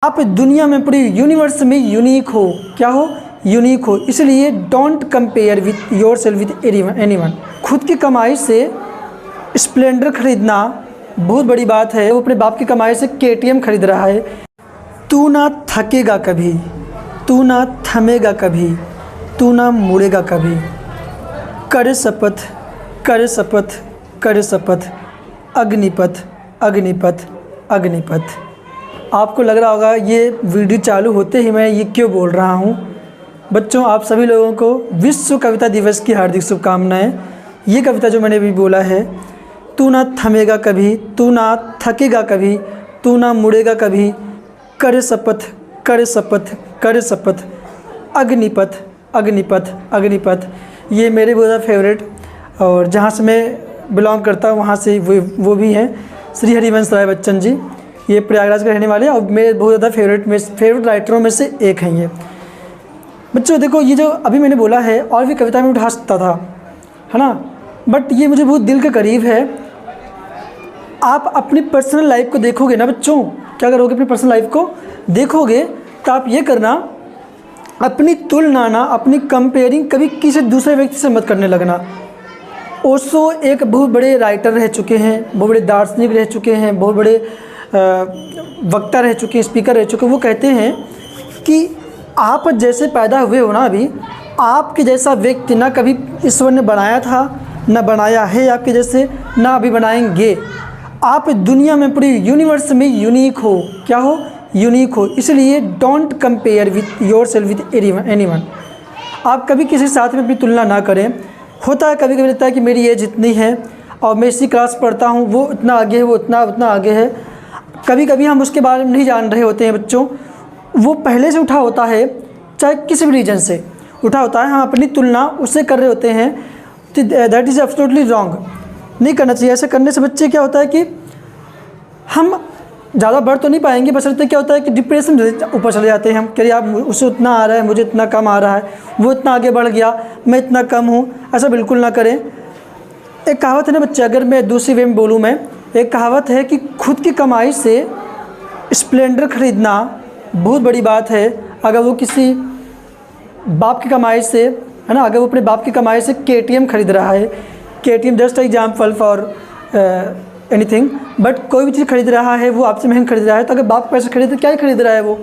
आप दुनिया में पूरी यूनिवर्स में यूनिक हो। क्या हो? यूनिक हो। इसलिए don't compare with your self with anyone. खुद की कमाई से स्प्लेंडर खरीदना बहुत बड़ी बात है। वो अपने बाप की कमाई से केटीएम खरीद रहा है। तू ना थकेगा कभी, तू ना थमेगा कभी, तू ना मुड़ेगा कभी। करे शपथ, करे शपथ, करे शपथ, अग्निपथ, अग्निपथ, अग्निपथ। आपको लग रहा होगा ये वीडियो चालू होते ही मैं ये क्यों बोल रहा हूँ। बच्चों, आप सभी लोगों को विश्व कविता दिवस की हार्दिक शुभकामनाएं। ये कविता जो मैंने अभी बोला है, तू ना थमेगा कभी, तू ना थकेगा कभी, तू ना मुड़ेगा कभी। करे शपथ, करे शपथ, करे शपथ, अग्निपथ, अग्निपथ, अग्निपथ। ये मेरे बहुत ज़्यादा फेवरेट और जहाँ से मैं बिलोंग करता हूँ वहाँ से वो भी हैं श्री हरिवंश राय बच्चन जी। ये प्रयागराज के रहने वाले हैं और मेरे बहुत ज़्यादा फेवरेट राइटरों में से एक हैं ये। बच्चों देखो, ये जो अभी मैंने बोला है और भी कविता में उठा सकता था, है ना, बट ये मुझे बहुत दिल के करीब है। आप अपनी पर्सनल लाइफ को देखोगे ना बच्चों, क्या करोगे? अपनी पर्सनल लाइफ को देखोगे तो आप ये करना, अपनी तुलना ना, अपनी कंपेयरिंग कभी किसी दूसरे व्यक्ति से मत करने लगना। ओशो एक बहुत बड़े राइटर रह चुके हैं, बहुत बड़े दार्शनिक रह चुके हैं, बहुत बड़े वक्ता रह चुके हैं, स्पीकर रह चुके हैं। वो कहते हैं कि आप जैसे पैदा हुए हो ना, अभी आपके जैसा व्यक्ति ना कभी ईश्वर ने बनाया था, ना बनाया है आपके जैसे, ना अभी बनाएंगे। आप दुनिया में पूरी यूनिवर्स में यूनिक हो। क्या हो? यूनिक हो। इसलिए don't compare with your self with anyone. आप कभी किसी के साथ में अपनी तुलना ना करें। होता है कभी कभी लगता है कि मेरी एज इतनी है और मैं इसी क्लास पढ़ता हूँ, वो इतना आगे है, वो उतना आगे है। कभी कभी हम उसके बारे में नहीं जान रहे होते हैं बच्चों। वो पहले से उठा होता है, चाहे किसी भी रीजन से उठा होता है, हम अपनी तुलना उससे कर रहे होते हैं। तो दैट इज़ एब्सोल्युटली रॉन्ग। नहीं करना चाहिए। ऐसे करने से बच्चे क्या होता है कि हम ज़्यादा बढ़ तो नहीं पाएंगे, बशर्ते क्या होता है कि डिप्रेशन ऊपर चले जाते हैं हम। कह आप उससे उतना आ रहा है, मुझे इतना कम आ रहा है, वो इतना आगे बढ़ गया, मैं इतना कम हूँ। ऐसा बिल्कुल ना करें। एक कहावत है ना बच्चे, अगर मैं दूसरी वे में बोलूँ, मैं एक कहावत है कि खुद की कमाई से स्प्लेंडर खरीदना बहुत बड़ी बात है। अगर वो किसी बाप की कमाई से, है ना, अगर वो अपने बाप की कमाई से केटीएम खरीद रहा है, KTM just example for anything, but कोई भी चीज़ खरीद रहा है वो आपसे महंगा खरीद रहा है, तो अगर बाप पैसे खरीदे क्या ही खरीद रहा है वो,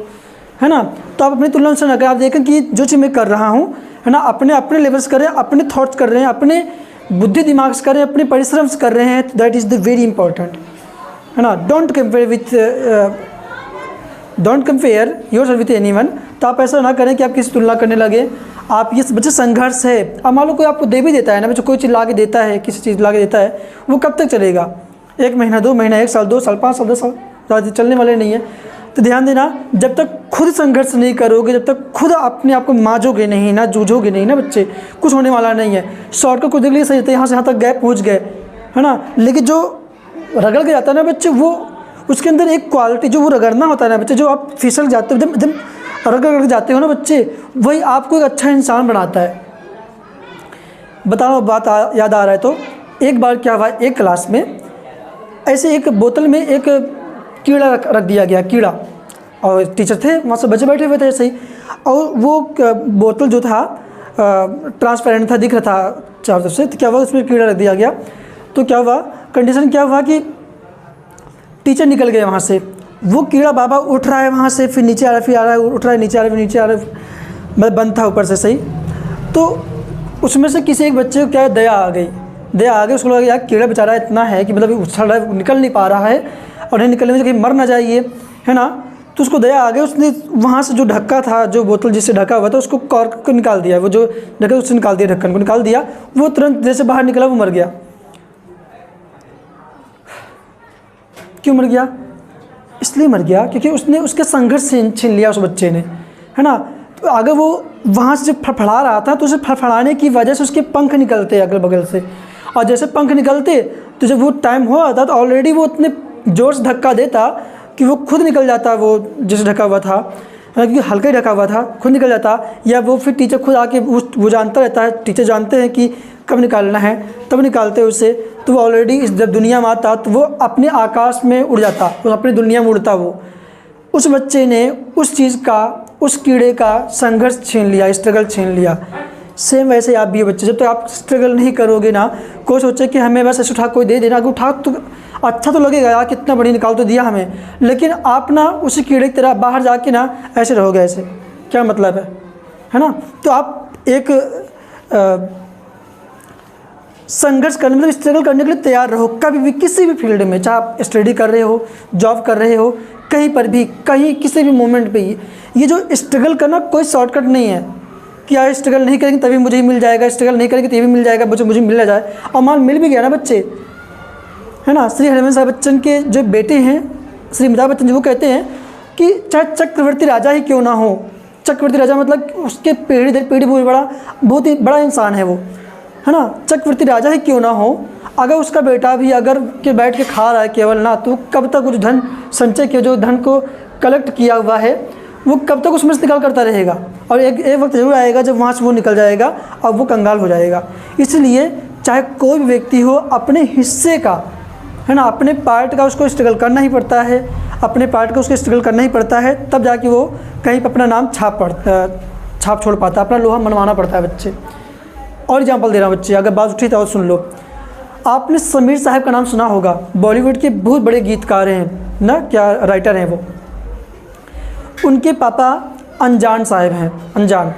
है ना। तो आप अपनी तुलना से अगर आप देखें कि जो चीज़ मैं कर रहा हूँ, है ना, अपने लेवल्स कर रहे हैं, अपने थॉट्स कर रहे हैं, अपने बुद्धि दिमाग से कर रहे हैं, अपने परिश्रम से कर रहे हैं, तो that is the very important, है ना। Don't compare your self with anyone. तो आप ऐसा ना करें कि आप किसी तुलना करने लगे। आप ये बच्चे संघर्ष है। अब मान लो कोई आपको दे भी देता है ना बच्चे, कोई चीज़ ला के देता है, किसी चीज़ ला के देता है, वो कब तक चलेगा? 1 महीना, 2 महीना, 1 साल, 2 साल, 5 साल, 10 साल, ज़्यादा चलने वाले नहीं है। तो ध्यान देना, जब तक खुद संघर्ष नहीं करोगे, जब तक खुद अपने आप को मांझोगे नहीं ना, जूझोगे नहीं ना बच्चे, कुछ होने वाला नहीं है। शॉर्टकट को देख लिए सही, यहाँ से यहाँ तक गए, पहुँच गए, है ना। लेकिन जो रगड़ के जाता है ना बच्चे, वो उसके अंदर एक क्वालिटी जो वो रगड़ना होता है ना बच्चे, जो आप फिसल जाते हो, एकदम रगड़ जाते हो ना बच्चे, वही आपको एक अच्छा इंसान बनाता है। बता रहा हूँ, बात याद आ रहा है तो एक बार क्या हुआ, एक क्लास में ऐसे एक बोतल में एक कीड़ा रख दिया गया, कीड़ा, और टीचर थे वहाँ से, बच्चे बैठे हुए थे ऐसे ही, और वो बोतल जो था ट्रांसपेरेंट था, दिख रहा था चारों तरफ से। तो क्या हुआ, उसमें कीड़ा रख दिया गया। तो क्या हुआ, कंडीशन क्या हुआ कि टीचर निकल गए वहाँ से। वो कीड़ा बाबा उठ रहा है वहाँ से, फिर नीचे आ रहा है, फिर आ रहा है, उठ रहा है, नीचे आ रहा है, फिर नीचे आ रहा है, मतलब बंद था ऊपर से सही। तो उसमें से किसी एक बच्चे को क्या दया आ गई, उसको लगा यार कीड़ा बेचारा इतना है कि मतलब उछल रहा है, निकल नहीं पा रहा है, और नहीं निकलने में कहीं मर ना जाइए, है ना। तो उसको दया आ गई, उसने वहाँ से जो ढक्का था, जो बोतल जिससे ढका हुआ था, उसको कॉर्क को निकाल दिया, वो जो ढक्का उससे निकाल दिया, ढक्कन को निकाल दिया। वो तुरंत जैसे बाहर निकला, वो मर गया। क्यों मर गया? इसलिए मर गया क्योंकि उसने उसके संघर्ष से छीन लिया उस बच्चे ने, है ना। तो अगर वो वहाँ से जब फड़फड़ा रहा था, तो उसे फड़फड़ाने की वजह से उसके पंख निकलते अगल बगल से, और जैसे पंख निकलते तो जब वो टाइम हो आता तो ऑलरेडी वो उतने ज़ोर से धक्का देता कि वो खुद निकल जाता, वो जैसे ढका हुआ था, क्योंकि हल्का ही ढका हुआ था, खुद निकल जाता। या वो फिर टीचर खुद आके वो जानता रहता है, टीचर जानते हैं कि कब निकालना है, तब निकालते हैं उससे। तो वो ऑलरेडी जब दुनिया में आता तो वो अपने आकाश में उड़ जाता, वो अपनी दुनिया में उड़ता, वो उस बच्चे ने उस चीज़ का, उस कीड़े का संघर्ष छीन लिया, स्ट्रगल छीन लिया। सेम वैसे आप भी बच्चे, जब तक आप स्ट्रगल नहीं करोगे ना, कोई सोचे कि हमें बस ऐसे उठा कोई दे देना, उठा तो अच्छा तो लगेगा यार, कितना बढ़िया निकाल तो दिया हमें, लेकिन आप ना उसी कीड़े की तरह बाहर जाके ना ऐसे रहोगे, ऐसे क्या मतलब है ना। तो आप एक संघर्ष करने, मतलब स्ट्रगल करने के लिए तैयार रहो कभी भी, किसी भी फील्ड में, चाहे आप स्टडी कर रहे हो, जॉब कर रहे हो, कहीं पर भी, कहीं किसी भी मोमेंट पे ये जो स्ट्रगल करना कोई शॉर्टकट नहीं है कि यार स्ट्रगल नहीं करेंगे तभी मुझे ही मिल जाएगा, स्ट्रगल नहीं करेंगे तभी मिल जाएगा, मुझे मिल जाए। और मान मिल भी गया ना बच्चे, है ना। श्री हरिवंश बच्चन के जो बेटे हैं, श्री अमिताभ बच्चन जी, वो कहते हैं कि चाहे चक्रवर्ती राजा ही क्यों ना हो, चक्रवर्ती राजा मतलब उसके पीढ़ी दर पीढ़ी बहुत ही बड़ा इंसान है वो, है ना। चक्रवर्ती राजा ही क्यों ना हो, अगर उसका बेटा भी अगर के बैठ के खा रहा है केवल ना, तो कब तक कुछ धन संचय किया, जो धन को कलेक्ट किया हुआ है, वो कब तक उसमें से निकाल करता रहेगा। और एक वक्त जरूर आएगा जब वहाँ से वो निकल जाएगा और वो कंगाल हो जाएगा। इसलिए चाहे कोई भी व्यक्ति हो, अपने हिस्से का, है ना, अपने पार्ट का उसको स्ट्रगल करना ही पड़ता है, अपने पार्ट का उसको स्ट्रगल करना ही पड़ता है, तब जाके वो कहीं पर अपना नाम छाप छोड़ पाता है, अपना लोहा मनवाना पड़ता है बच्चे। और एग्जाम्पल दे रहा हूँ बच्चे, अगर बात उठी तो और सुन लो। आपने समीर साहब का नाम सुना होगा, बॉलीवुड के बहुत बड़े गीतकार हैं ना, क्या राइटर हैं वो। उनके पापा अनजान साहब हैं, अनजान।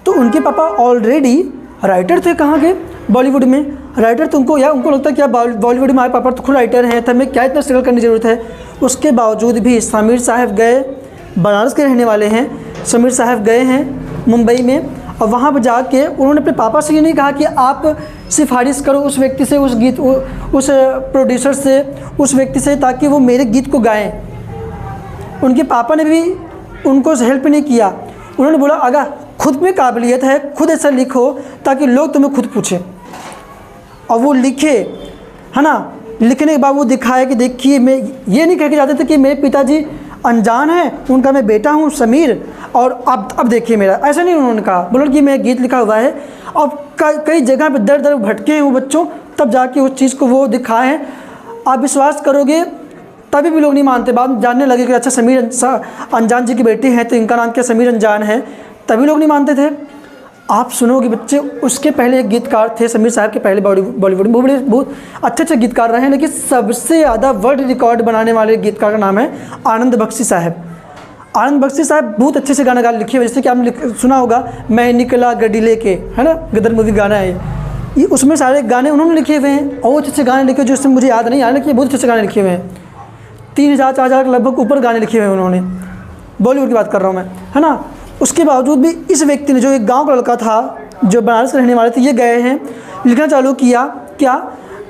तो उनके पापा ऑलरेडी राइटर थे, कहाँ के, बॉलीवुड में राइटर। तो उनको लगता है क्या बॉलीवुड में हमारे पापा तो खुद राइटर हैं, तो हमें क्या इतना स्ट्रगल करने की ज़रूरत है। उसके बावजूद भी समीर साहब गए, बनारस के रहने वाले हैं, समीर साहब गए हैं मुंबई में, और वहाँ पर जाके उन्होंने अपने पापा से ये नहीं कहा कि आप सिफारिश करो उस व्यक्ति से, उस प्रोड्यूसर से, उस व्यक्ति से, ताकि वो मेरे गीत को गाएं। उनके पापा ने भी उनको हेल्प नहीं किया। उन्होंने बोला अगर खुद में काबिलियत है, खुद ऐसा लिखो ताकि लोग तुम्हें खुद पूछें, और वो लिखे, है ना। लिखने के बाद वो दिखाया कि देखिए, मैं ये नहीं कह के जाते थे कि मेरे पिताजी अनजान है, उनका मैं बेटा हूँ समीर, और अब देखिए मेरा, ऐसा नहीं उन्होंने कहा। बोला कि मैं गीत लिखा हुआ है, और कई जगह पे दर दर भटके हैं वो बच्चों, तब जाके उस चीज़ को वो दिखाए हैं। आप विश्वास करोगे तभी भी लोग नहीं मानते, बाद जानने लगे कि अच्छा समीर अनजान जी की बेटी हैं, तो इनका नाम क्या समीर अनजान है, तभी लोग नहीं मानते थे। आप सुनोगे बच्चे, उसके पहले एक गीतकार थे, समीर साहब के पहले बॉलीवुड में बहुत अच्छे अच्छे गीतकार रहे हैं, लेकिन सबसे ज़्यादा वर्ल्ड रिकॉर्ड बनाने वाले गीतकार का नाम है आनंद बख्शी साहब। आनंद बख्शी साहब बहुत अच्छे से गाना लिखे हुए, जैसे कि आपने सुना होगा, मैं निकला गड्डी लेके, है ना, गदर मूवी गाना है ये, उसमें सारे गाने उन्होंने लिखे हुए हैं, और बहुत अच्छे गाने लिखे, जो इसमें मुझे याद नहीं आ रहा, लेकिन बहुत अच्छे गाने लिखे हुए हैं। 3000-4000 के लगभग ऊपर गाने लिखे हुए हैं उन्होंने, बॉलीवुड की बात कर रहा हूँ मैं, है ना। उसके बावजूद भी इस व्यक्ति ने, जो एक गांव का लड़का था, जो बनारस के रहने वाले थे, ये गए हैं, लिखना चालू किया, क्या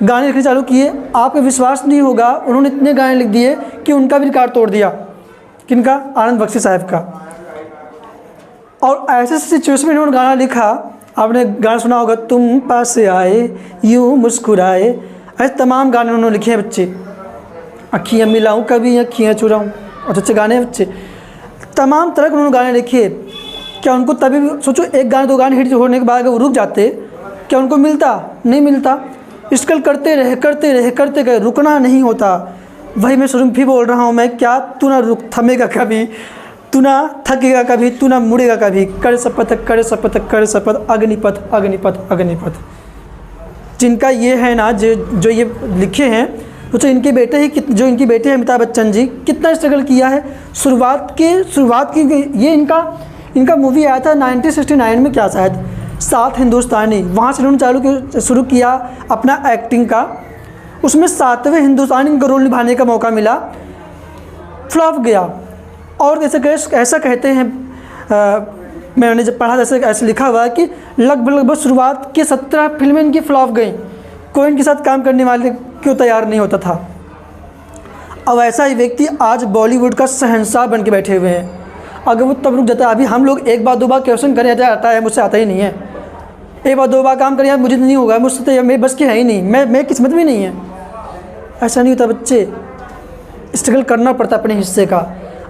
गाने लिखने चालू किए। आपको विश्वास नहीं होगा, उन्होंने इतने गाने लिख दिए कि उनका भी रिकॉर्ड तोड़ दिया। किनका? आनंद बख्शी साहब का। और ऐसे सिचुएशन में उन्होंने गाना लिखा, आपने गाना सुना होगा, तुम पास आए यूँ मुस्कुराए, ऐसे तमाम गाने उन्होंने लिखे हैं बच्चे। अखियाँ मिलाऊँ कभी अखियाँ चुराऊँ, अच्छे गाने हैं बच्चे, तमाम तरह के उन्होंने गाने लिखे। क्या उनको तभी भी, सोचो, एक गाने दो गाने हिट होने के बाद अगर वो रुक जाते, क्या उनको मिलता? नहीं मिलता। स्ट्रगल करते गए, रुकना नहीं होता। वही मैं शुरू में भी बोल रहा हूँ मैं, क्या तू ना रुक थमेगा कभी, तू ना थकेगा कभी, तू ना मुड़ेगा कभी। कर शपथ अग्निपथ। जिनका ये है ना, जो ये लिखे हैं, तो इनके बेटे ही, जो इनके बेटे हैं अमिताभ बच्चन जी, कितना स्ट्रगल किया है। शुरुआत की ये इनका मूवी आया था 1969 में, क्या शायद, सात हिंदुस्तानी। वहाँ से उन्होंने शुरू किया अपना एक्टिंग का। उसमें 7वें हिंदुस्तानी का रोल निभाने का मौका मिला, फ्लॉप गया। और ऐसा कहते हैं, मैंने जब पढ़ा ऐसे लिखा हुआ है कि लगभग शुरुआत की 17 फिल्में इनकी फ्लॉप गई। कोई इनके साथ काम करने वाले क्यों तैयार नहीं होता था। अब ऐसा ही व्यक्ति आज बॉलीवुड का शहंशाह बन के बैठे हुए हैं। अगर वो तब रुक जाता है, अभी हम लोग एक बार दो बार क्वेश्चन करें आता है, मुझसे आता ही नहीं है। एक बार दो बार काम करें, मुझे नहीं होगा, मुझसे तो मेरे बस की है ही नहीं, मैं किस्मत में नहीं है। ऐसा नहीं होता बच्चे, स्ट्रगल करना पड़ता अपने हिस्से का।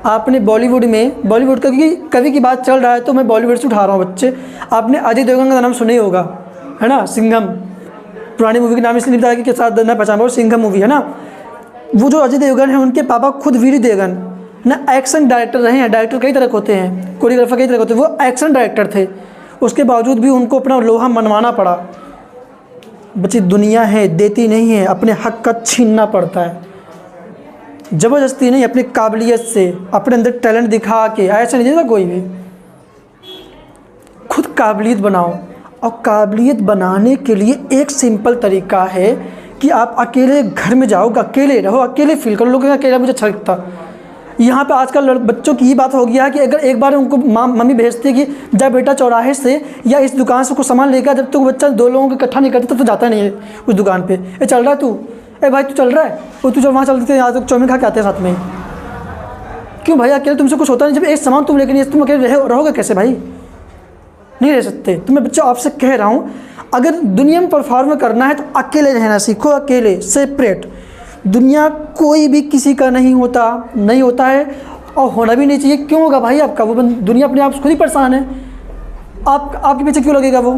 आपने बॉलीवुड का कवि की बात चल रहा है तो मैं बॉलीवुड से उठा रहा हूँ बच्चे। आपने अजय देवगन का नाम सुना ही होगा, है ना, सिंघम। पुरानी मूवी के नाम इसलिए नहीं बताया कि साथ न पहचान, और सिंघम मूवी है ना। वो जो अजय देवगन है, उनके पापा खुद वीर देवगन, ना एक्शन डायरेक्टर रहे हैं। डायरेक्टर कई तरह के होते हैं, कोरियोग्राफर कई तरह के होते हैं, वो एक्शन डायरेक्टर थे, उसके बावजूद भी उनको अपना लोहा मनवाना पड़ा। बच्चे दुनिया है, देती नहीं है, अपने हक का छीनना पड़ता है, ज़बरदस्ती नहीं, अपनी काबिलियत से, अपने अंदर टैलेंट दिखा के, ऐसा नहीं देता कोई भी। खुद काबिलियत बनाओ, और काबिलियत बनाने के लिए एक सिंपल तरीका है कि आप अकेले घर में जाओ, अकेले रहो, अकेले फील करो। लोगों का अकेला मुझे अच्छा लगता। यहाँ पे आजकल बच्चों की ये बात हो गया है कि अगर एक बार उनको मम्मी भेजती है कि जा बेटा चौराहे से या इस दुकान से कुछ सामान लेकर, जब तक बच्चा 2 लोगों को इकट्ठा नहीं करता तब तो जाता नहीं है उस दुकान पे। ए चल रहा है तू, ए भाई तू चल रहा है, और तू जब वहाँ चलते थे यहाँ तक चाउमीन खा के आते हैं साथ में। क्यों भाई, अकेले तुमसे कुछ होता नहीं, जब एक सामान तुम लेकर नहीं, तुम अकेले रहोगे कैसे भाई, नहीं रह सकते। तो मैं बच्चों आपसे कह रहा हूँ, अगर दुनिया में परफॉर्म करना है तो अकेले रहना सीखो, अकेले, सेपरेट। दुनिया कोई भी किसी का नहीं होता है, और होना भी नहीं चाहिए। क्यों होगा भाई आपका, वो दुनिया अपने आप खुद ही परेशान है, आपके पीछे क्यों लगेगा वो।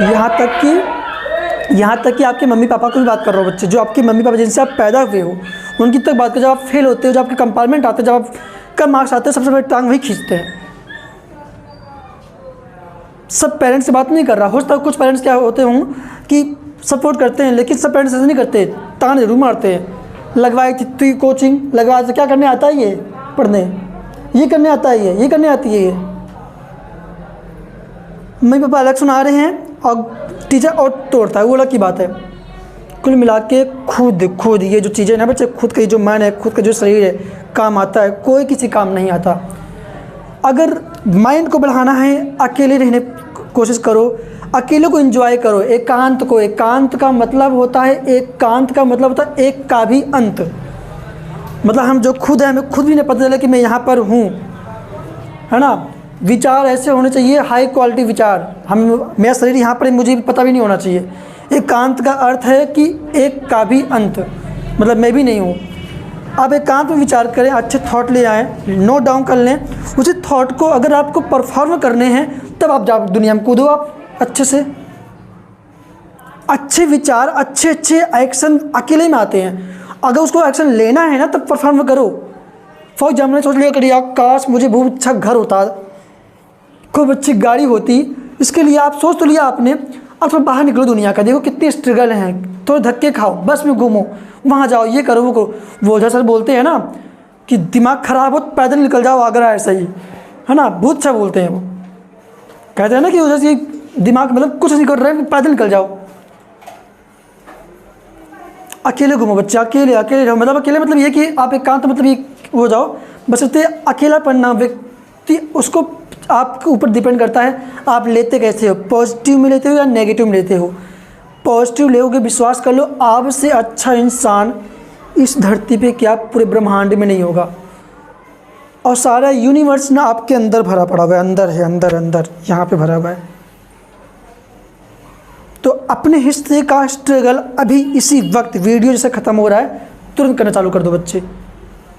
यहाँ तक कि आपके मम्मी पापा को भी बात कर रहा हूँ बच्चे, जो आपके मम्मी पापा जिनसे आप पैदा हुए हो उनकी तक बात कर। जब आप फेल होते हो, जब आपके कंपार्टमेंट आते हैं, जब आप कम मार्क्स आते हैं, सबसे बड़ी टांग वही खींचते हैं। सब पेरेंट्स से बात नहीं कर रहा, हो सकता है कुछ पेरेंट्स क्या होते हों कि सपोर्ट करते हैं, लेकिन सब पेरेंट्स ऐसे नहीं करते, तान जरूर मारते हैं। लगवाई थी कोचिंग, लगवा तो क्या करने आता है, ये पढ़ने, ये करने आता है, ये करने आती है ये। मम्मी पापा अलग सुना रहे हैं और टीचर और तोड़ता है, वो अलग की बात है। कुल मिला के खुद ये जो चीज़ें ना बच्चे, खुद का जो मन है, खुद का जो शरीर है, काम आता है, कोई किसी काम नहीं आता। अगर माइंड को बढ़ाना है, अकेले रहने कोशिश करो, अकेले को एंजॉय करो, एकांत का मतलब होता है, एक का भी अंत। मतलब हम जो खुद हैं, हमें खुद भी नहीं पता चला कि मैं यहाँ पर हूँ, है ना। विचार ऐसे होने चाहिए, हाई क्वालिटी विचार। मेरा शरीर यहाँ पर, मुझे पता भी नहीं होना चाहिए। एकांत का अर्थ है कि एक का भी अंत, मतलब मैं भी नहीं हूँ। आप एकांत में विचार करें, अच्छे थॉट ले आएँ, नोट डाउन कर लें उसी थॉट को। अगर आपको परफॉर्म करने हैं तब आप जाओ दुनिया में कूदो, आप अच्छे से। अच्छे विचार, अच्छे एक्शन अकेले में आते हैं। अगर उसको एक्शन लेना है ना तब परफॉर्म करो। फॉर एग्जाम्पल मैंने सोच लिया कि यार काश मुझे बहुत अच्छा घर होता, खूब अच्छी गाड़ी होती। इसके लिए आप सोच तो लिया आपने, अब थोड़ा बाहर निकलो दुनिया का, देखो कितने स्ट्रगल हैं, थोड़े धक्के खाओ, बस में घूमो, वहाँ जाओ, ये करो वो करो। वो जैसा बोलते हैं ना कि दिमाग ख़राब हो पैदल निकल जाओ आगरा, ऐसा ही है ना, बहुत अच्छा बोलते हैं वो। कहते हैं ना कि जैसे दिमाग मतलब कुछ नहीं कर रहे, पैदल निकल जाओ, अकेले घूमो बच्चे, अकेले रहो। मतलब अकेले मतलब ये कि आप एकांत मतलब ये हो जाओ, बस इतने अकेलापन ना। व्यक्ति उसको आपके ऊपर डिपेंड करता है आप लेते कैसे हो, पॉजिटिव में लेते हो या नेगेटिव में लेते हो। पॉजिटिव लोगे, विश्वास कर लो, आपसे अच्छा इंसान इस धरती पे क्या पूरे ब्रह्मांड में नहीं होगा। और सारा यूनिवर्स ना आपके अंदर भरा पड़ा हुआ है, अंदर यहाँ पे भरा हुआ है। तो अपने हिस्से का स्ट्रगल अभी इसी वक्त वीडियो जैसे ख़त्म हो रहा है तुरंत करना चालू कर दो बच्चे।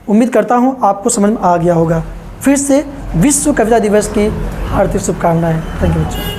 उम्मीद करता हूँ आपको समझ में आ गया होगा। फिर से विश्व कविता दिवस की हार्दिक शुभकामनाएं। थैंक यू बच्चों।